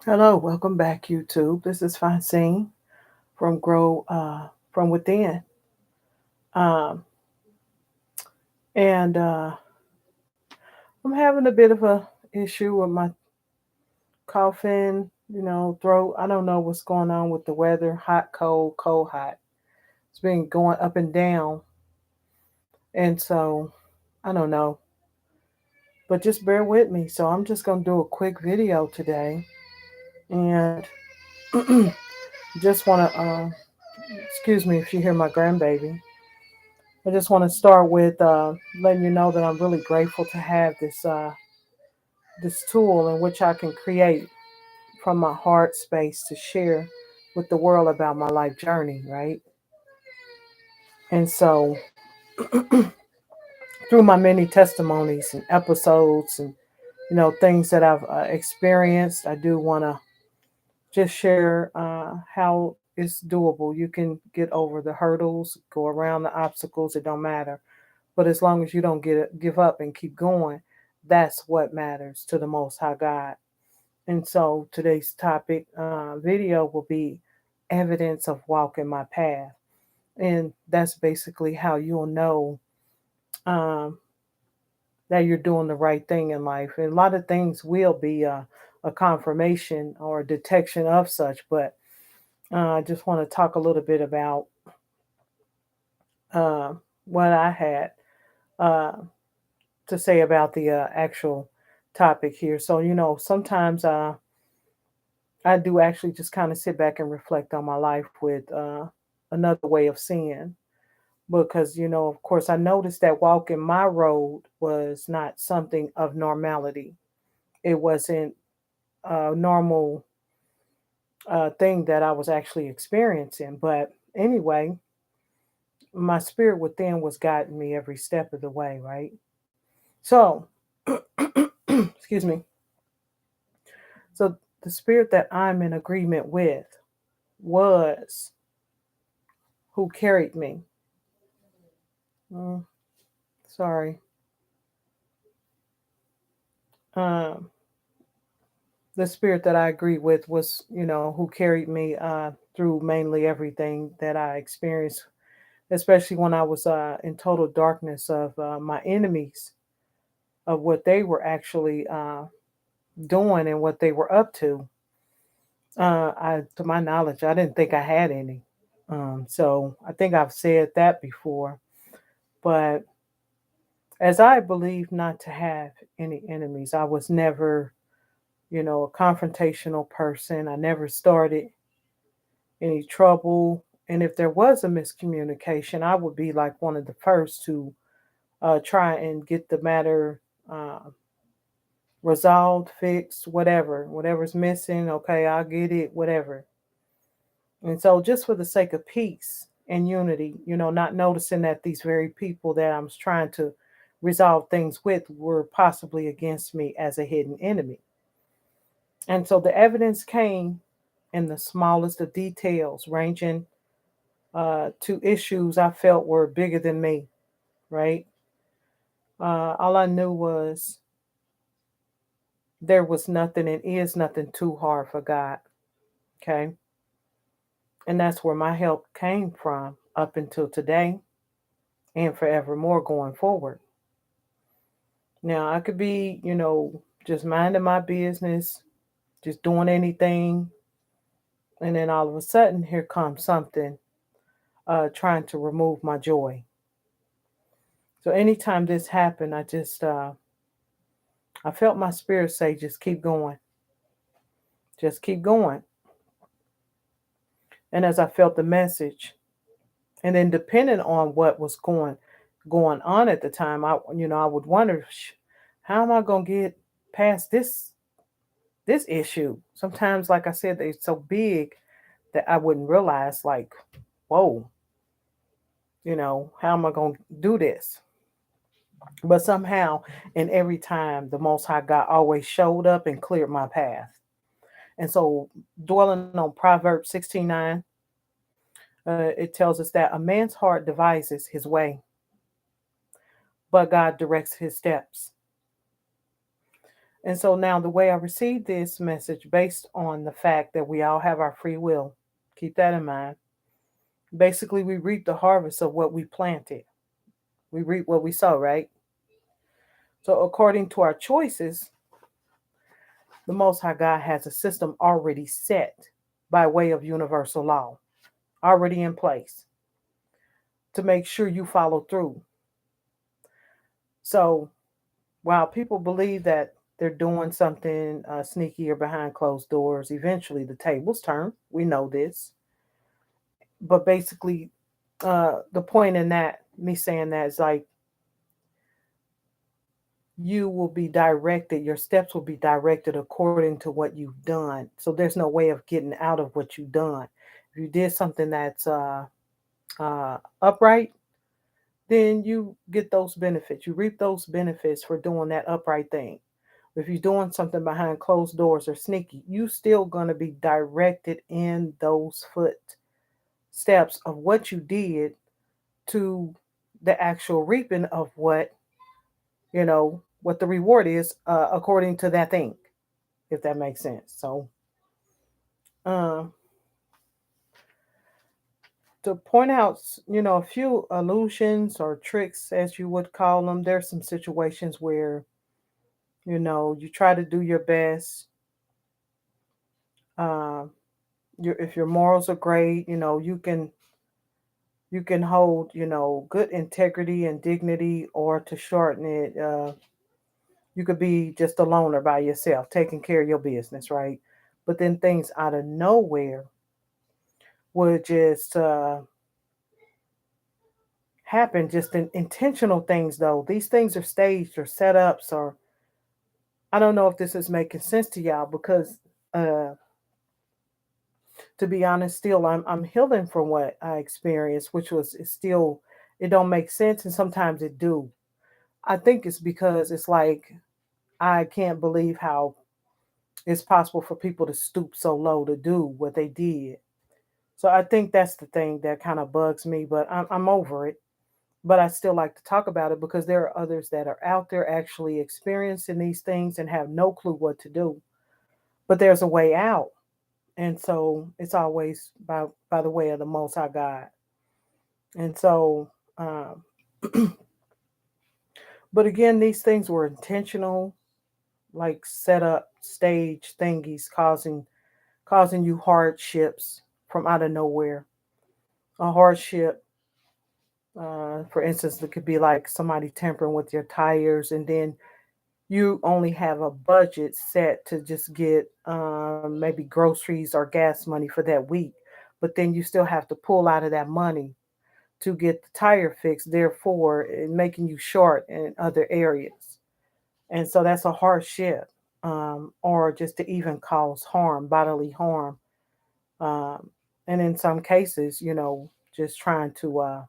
Hello, welcome back, YouTube. This is Francine from Grow from Within, um, and I'm having a bit of a issue with my coughing, throat. I don't know what's going on with the weather. Hot, cold, cold, hot. It's been going up and down, and so I don't know. But just bear with me. So I'm just gonna do a quick video today, and just want to excuse me if you hear my grandbaby. I just want to start with letting you know that I'm really grateful to have this tool in which I can create from my heart space to share with the world about my life journey, right? And so, through my many testimonies and episodes and things that I've experienced, I do want to just share how it's doable. You can get over the hurdles, go around the obstacles. It don't matter. But as long as you don't give up and keep going, that's what matters to the Most High God. And so today's topic video will be evidence of walking my path. And that's basically how you'll know um, that you're doing the right thing in life. And a lot of things will be a confirmation or a detection of such. But I just want to talk a little bit about uh, what I had. Uh, to say about the actual topic here. So, sometimes I do actually just kind of sit back and reflect on my life with another way of seeing. Because, of course, I noticed that walking my road was not something of normality. It wasn't a normal thing that I was actually experiencing. But anyway, my spirit within was guiding me every step of the way, right? So, excuse me. So the spirit that I'm in agreement with was who carried me. Mm, sorry. Um, the spirit that I agree with was, who carried me through mainly everything that I experienced, especially when I was in total darkness of my enemies, of what they were actually doing and what they were up to. To my knowledge, I didn't think I had any. So I think I've said that before. But as I believe not to have any enemies, I was never, a confrontational person. I never started any trouble. And if there was a miscommunication, I would be like one of the first to try and get the matter uh, resolved, fixed, whatever's missing. Okay, I'll get it, whatever. And so, just for the sake of peace and unity, not noticing that these very people that I'm trying to resolve things with were possibly against me as a hidden enemy. And so the evidence came in the smallest of details, ranging to issues I felt were bigger than me, right? All I knew was there was nothing and is nothing too hard for God, okay? And that's where my help came from up until today and forevermore going forward. Now, I could be, just minding my business, just doing anything, and then all of a sudden, here comes something trying to remove my joy. So anytime this happened, I felt my spirit say, just keep going, just keep going. And as I felt the message, and then depending on what was going on at the time, I would wonder, how am I gonna get past this issue? Sometimes, like I said, they're so big that I wouldn't realize, like, whoa, how am I gonna do this? But somehow, and every time, the Most High God always showed up and cleared my path. And so, dwelling on Proverbs 16:9, it tells us that a man's heart devises his way, but God directs his steps. And so now the way I received this message based on the fact that we all have our free will, keep that in mind. Basically, we reap the harvest of what we planted. We reap what we sow, right? So according to our choices, the Most High God has a system already set by way of universal law, already in place to make sure you follow through. So while people believe that they're doing something sneaky or behind closed doors, eventually the tables turn. We know this. But basically, the point in that, me saying that, is like you will be directed, your steps will be directed according to what you've done. So there's no way of getting out of what you've done. If you did something that's upright, then you get those benefits. You reap those benefits for doing that upright thing. If you're doing something behind closed doors or sneaky, you still going to be directed in those footsteps of what you did to the actual reaping of what the reward is according to that thing, if that makes sense. So, um, to point out, a few illusions or tricks, as you would call them, there's some situations where, you try to do your best. Um, if your morals are great, you can hold, good integrity and dignity, or to shorten it, you could be just a loner by yourself, taking care of your business, right? But then things out of nowhere would just happen, just intentional things, though. These things are staged or setups, or I don't know if this is making sense to y'all because, uh, to be honest, still I'm healing from what I experienced, which was it's still it don't make sense, and sometimes it do. I think it's because it's like I can't believe how it's possible for people to stoop so low to do what they did. So I think that's the thing that kind of bugs me, but I'm over it. But I still like to talk about it because there are others that are out there actually experiencing these things and have no clue what to do. But there's a way out. And so it's always by the way of the Most High God. And so, um, but again, these things were intentional, like set up stage thingies causing you hardships from out of nowhere. A hardship, for instance, it could be like somebody tampering with your tires, and then you only have a budget set to just get maybe groceries or gas money for that week, but then you still have to pull out of that money to get the tire fixed, therefore, making you short in other areas. And so that's a hardship, or just to even cause harm, bodily harm. Um, and in some cases, just trying to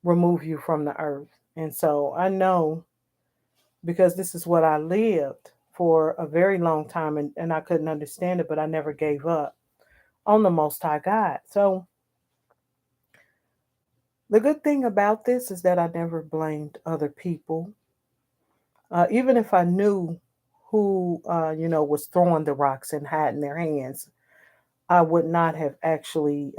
remove you from the earth. And so I know because this is what I lived for a very long time, and I couldn't understand it, but I never gave up on the Most High God. So the good thing about this is that I never blamed other people. Even if I knew who, was throwing the rocks and hiding their hands, I would not have actually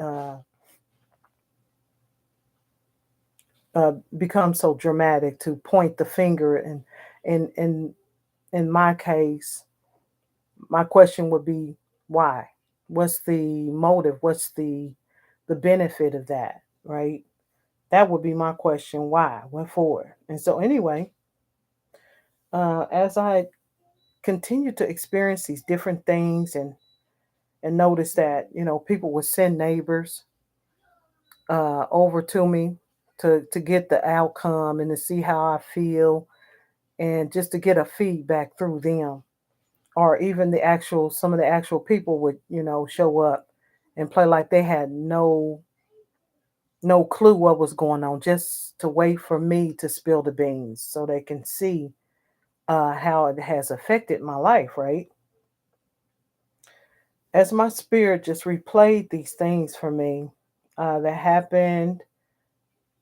become so dramatic to point the finger. And in my case, my question would be why? What's the motive? What's the benefit of that? Right? That would be my question. Why? What for? And so anyway, as I continue to experience these different things and notice that people would send neighbors over to me to get the outcome and to see how I feel and just to get a feedback through them, or even the actual some of the actual people would show up and play like they had no clue what was going on, just to wait for me to spill the beans so they can see how it has affected my life, right? As my spirit just replayed these things for me that happened,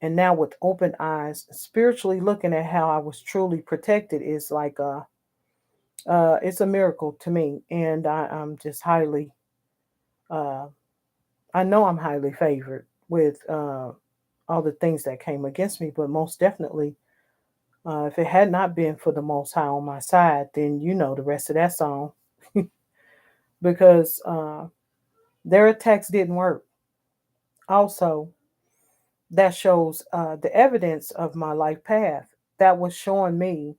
and now with open eyes, spiritually looking at how I was truly protected is like It's a miracle to me, and I'm just highly. Uh, I know I'm highly favored with all the things that came against me, but most definitely, if it had not been for the Most High on my side, then you know the rest of that song, because their attacks didn't work. Also, that shows the evidence of my life path. That was showing me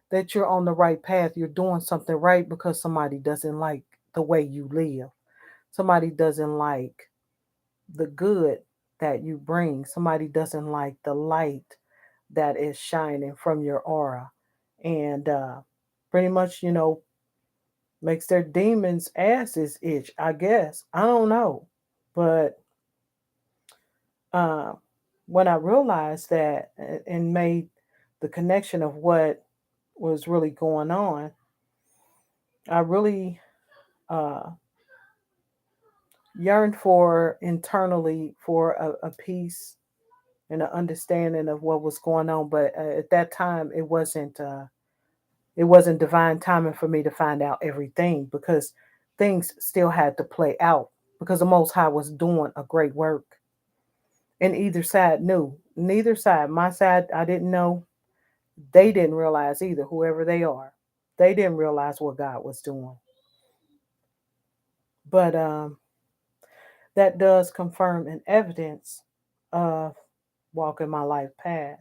that you're on the right path. You're doing something right because somebody doesn't like the way you live. Somebody doesn't like the good that you bring. Somebody doesn't like the light that is shining from your aura. And pretty much, makes their demons' asses itch, I guess. I don't know. But uh, when I realized that and made the connection of what was really going on, I really uh, yearned for internally for a peace and an understanding of what was going on. But at that time, it wasn't divine timing for me to find out everything because things still had to play out because the Most High was doing a great work, and either side knew. Neither side, my side, I didn't know. They didn't realize either. Whoever they are, they didn't realize what God was doing. But that does confirm an evidence of walking my life path.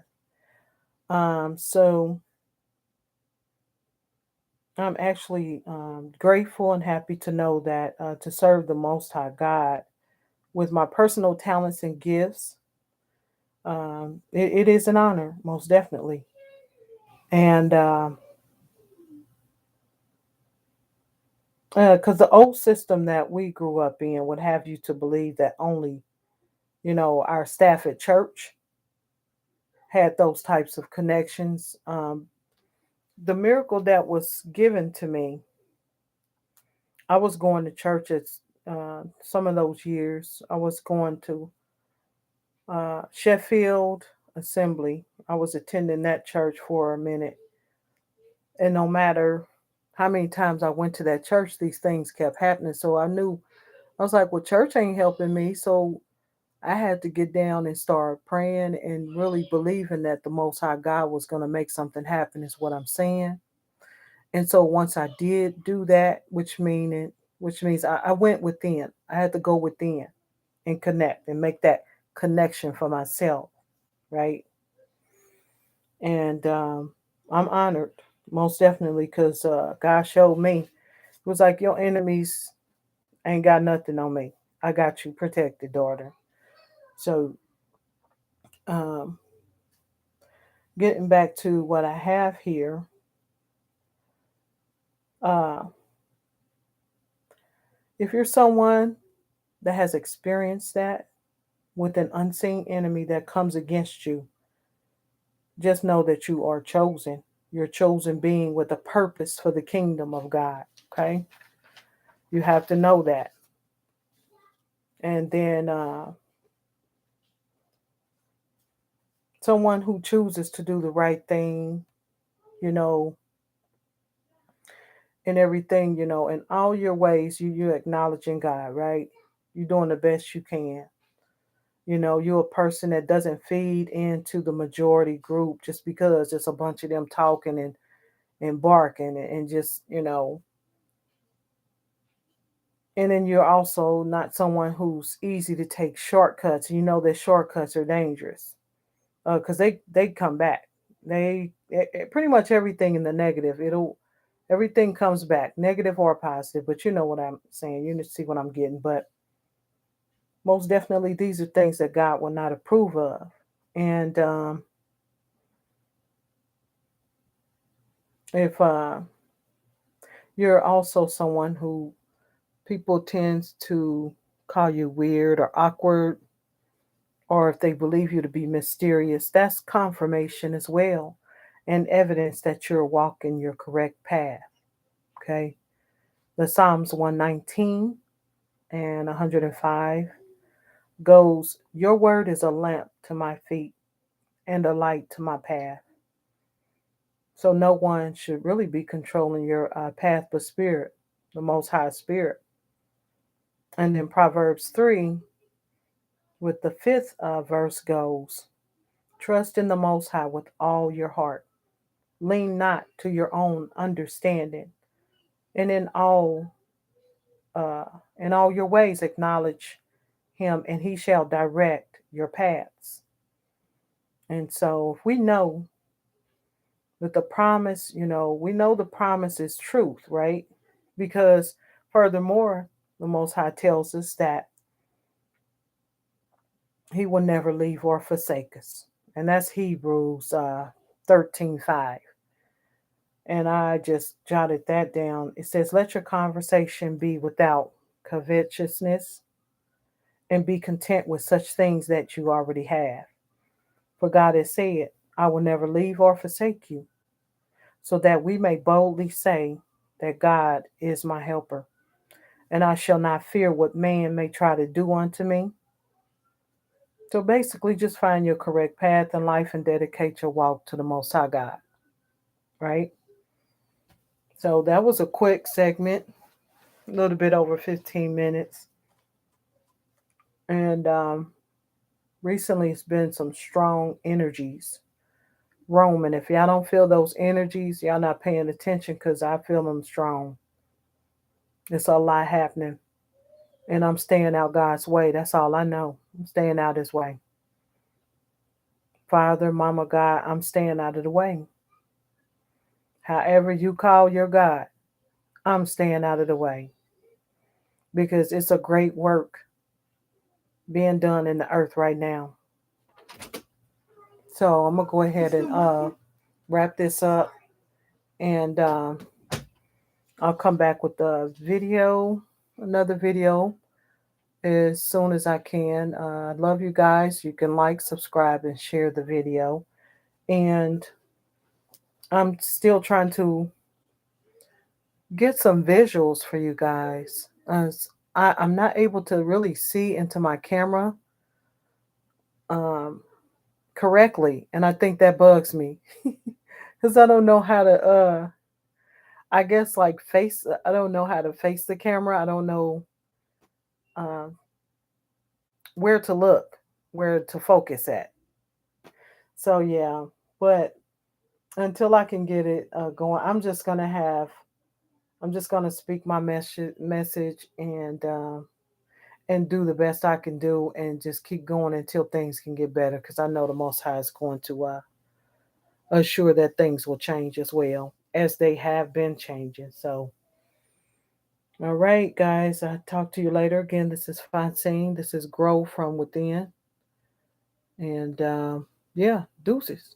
So I'm actually grateful and happy to know that to serve the Most High God with my personal talents and gifts, it is an honor, most definitely. And because the old system that we grew up in would have you to believe that only, our staff at church had those types of connections. The miracle that was given to me, I was going to churches some of those years. I was going to Sheffield Assembly. I was attending that church for a minute. And no matter how many times I went to that church, these things kept happening. So I knew, I was like, well, church ain't helping me. So I had to get down and start praying and really believing that the Most High God was going to make something happen, is what I'm saying. And so once I did do that, which means I went within. I had to go within and connect and make that connection for myself, right? And I'm honored, most definitely, because God showed me. It was like your enemies ain't got nothing on me. I got you protected, daughter. So, um, getting back to what I have here, uh, if you're someone that has experienced that with an unseen enemy that comes against you, just know that you are chosen. You're a chosen being with a purpose for the kingdom of God. Okay, you have to know that. And then someone who chooses to do the right thing, you know, in everything, in all your ways, you're acknowledging God, right? You're doing the best you can. You're a person that doesn't feed into the majority group just because it's a bunch of them talking and barking and just, and then you're also not someone who's easy to take shortcuts. You know that shortcuts are dangerous because they come back. Pretty much everything in the negative. Everything comes back, negative or positive. But you know what I'm saying. You see what I'm getting. But most definitely, these are things that God will not approve of. And if you're also someone who people tends to call you weird or awkward, or if they believe you to be mysterious, that's confirmation as well and evidence that you're walking your correct path. Okay. The Psalms 119 and 105 goes, your word is a lamp to my feet and a light to my path. So no one should really be controlling your path but spirit, the Most High Spirit. And then Proverbs 3, with the fifth verse goes, trust in the Most High with all your heart. Lean not to your own understanding, and uh, in all your ways acknowledge him, and he shall direct your paths. And so if we know that the promise, we know the promise is truth, right? Because furthermore, the Most High tells us that he will never leave or forsake us. And that's Hebrews 13:5. And I just jotted that down. It says, let your conversation be without covetousness, and be content with such things that you already have. For God has said, I will never leave or forsake you, so that we may boldly say that God is my helper, and I shall not fear what man may try to do unto me. So basically, just find your correct path in life and dedicate your walk to the Most High God, right? So that was a quick segment, a little bit over 15 minutes. And recently, it's been some strong energies roaming. If y'all don't feel those energies, y'all not paying attention, because I feel them strong. It's a lot happening. And I'm staying out God's way. That's all I know. I'm staying out his way. Father, Mama, God, I'm staying out of the way. However you call your God, I'm staying out of the way. Because it's a great work being done in the earth right now. So I'm going to go ahead and wrap this up. And I'll come back with the video, another video, as soon as I can. I love you guys. You can like, subscribe, and share the video. And I'm still trying to get some visuals for you guys. I'm not able to really see into my camera um, correctly, and I think that bugs me because I don't know how to. I guess like face. I don't know how to face the camera. I don't know uh, where to look, where to focus at. So yeah, but until I can get it going, I'm just gonna speak my message and do the best I can do, and just keep going until things can get better. Because I know the Most High is going to assure that things will change as well as they have been changing. So, all right, guys, I'll talk to you later. Again, this is Francine. This is Grow from Within. And yeah, deuces.